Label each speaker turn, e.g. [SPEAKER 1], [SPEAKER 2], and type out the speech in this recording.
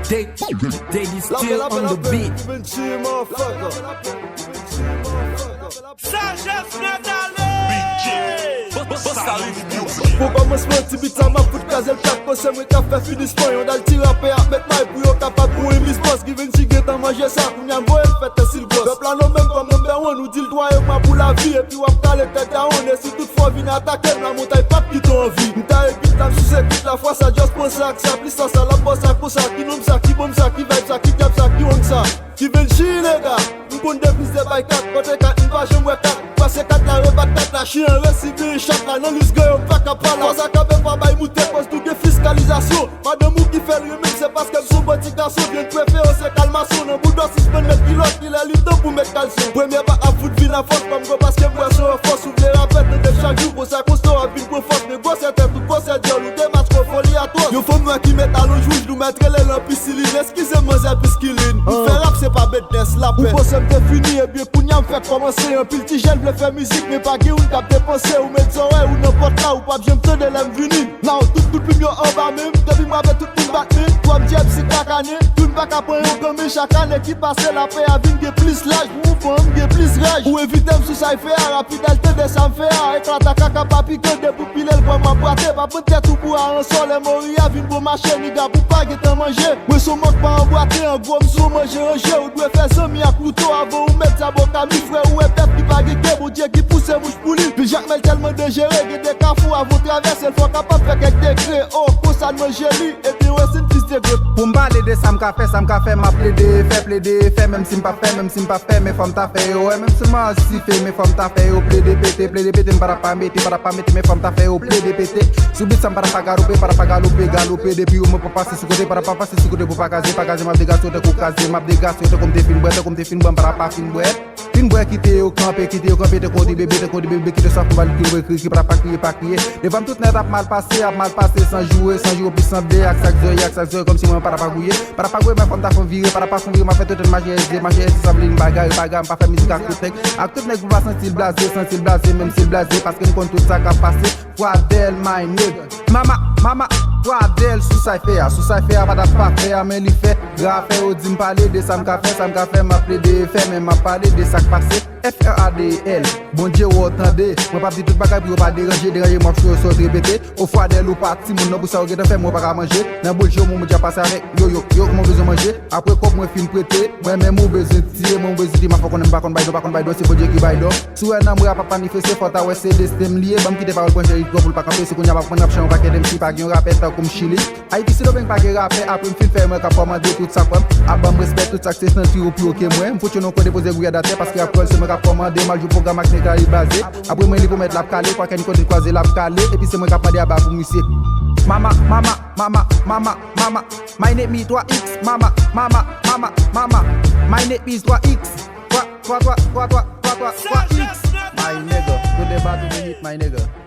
[SPEAKER 1] They still on the beat.
[SPEAKER 2] Pou komanseman ti bit sa ma fout kazel plak pose mwen ka fe finisman yon dal tira pe ap met may pou yon kapap pou emis boss ki ven chige tan manje sa kou nyan boye fete sil gos Pe plan nou men kom number 1 ou dil doye ma pou la vie epi wap kale tete a on e si tout fwa vin atake la montay pap ki ton vi Nta ekip tam sou sekip la fwa sa just pon sa ak sa plis sa sa la boss sa ko sa ki nom sa ki bom sa ki vibe sa ki kep sa ki on sa Ki ven chi nega Mpon depis de bay kat kote kat nva jem we kat Pase kat la rebat kat la chien resibi chak la nan lis goyon pak a pala Kosa ka be pa bay moute pos tou ge fiskalizasyon Madame ou ki fe l remix se paske m sou boti kaso Bien prefere se kalmasyon Nan boudo si spen met pilot ki le lito pou met kalsyon Premye ba ap fout vin a fos pa m go paske m wè son fos Ou vle rapet ne def chak jou Kosa konsto a vin pou fos Ne go se tep tout pose diol ou demas ko foli a tos Yo fom mwen ki met alon jouj Nou metre le lan pisilin Eskize man zè piskilin Ou fe rap se pa bednes la pe Ou posem te fini e bie kounya m fek komanse Yon pil ti jen vle fe mizik Me pa ge un kap depanse Ou met zore ou n'importe la Ou pap jem te de lem vini Now tout pim yo an ba mim Debi mwa ve tout pim bat mi Kwa m diep si kakane Tout bak apon yon kome chakane Ki pase la pe avin ge plis laj Ou fon ge plis raj Ou evitem sou sa y fe a Rapidel te de sa m fe a Eklata kaka papi ke de pou pilel Kwa m apwate Pa pou tet ou pou a an sol E mori avin pou mache Niga pou pa getan manje Mwen sou mok pa anboate An gwo m sou manje anje Ou dwe fe zemi a koutou Avon ou met zabo kami fre Ou e pep ki pa ge keb Ou diye ki pousse mouche pouli Pi jakmel telman de jere Ge de kafou avon traverse El fwa kapap fe kek dekre Oh kosan mwen jeli E pi wè sin fis de grep
[SPEAKER 3] Pou mbale de sa m ka fe Ma plede fe Mem si m pa fe Me fom ta fe yo Mem si man si fe Me fom ta fe yo Plede pete M para pa meti Me fom ta fe yo Plede pete Soubit sa m para pa galope Depi ou m pa pase sou kote Para pa pase sou kote pou pa kaze M ap de gas yo te kou kaze M ap de gas yo te kom te fin bwe M para pa fin bwe Fin bwe kite yo kampe Te kondi bebe Kite sa pou bali ki para pa kriye Devan tout net ap mal pase San jouer Puis san ble ak sak zoye Kom si mwen para pa gouye Men fom ta fon vire Para pa fon vire Ma fe tout maje sa vle n bagay M pa fe mizik ak tout nek Ak tout nek pou pa sentil blase Mem sil blase Paske m kon tout sa ka pase Fwa del my nigga Mama Fwa del sou sa fe a Pa da pa fe a men li fe Gra fe ou di m pale de sa m ka fe Ma ple de fe men ma pale de sak pase F-R-A-D-L Bon Dieu ou otande Mwen pa di tout bagay pou yo pa deranje Mwen chou so repete Ou fwa del ou pati Moun nan pou sa ou gete fe mwen pa ka manje Nan bol jyo moun dja pase avek Yo mwen bezon manje Apre kop mwen fin prete Mwen men mwen bezon tire Mwen bezon ti ma fwa konen bakon baydo Se bon Dieu ki baydo Sou en nan mwen a pa panifeste Fota we se destem liye Bam kite parol kon jeri kopul pa kampe Se kon ya pa pon rap chan wak edem si pa gyon rapet ta koum chili Ay pisi do ben pa ge rape Apre m fin fe mwen ka pomande tout sa kom Abam respect tout sa kses nan tiro pi oke mwen Mfot yo non kon depose gouya date Paske apol se mwen ka pomande Maljou program ak nekla li base Apre mwen li pou met lap kale Kwa ken kon di kwaze lap kale Epi se mwen ka pade aba pou misye Mama My name is 3X Mama My name is 3X 3X My nigga Good day bad to me hit my nigga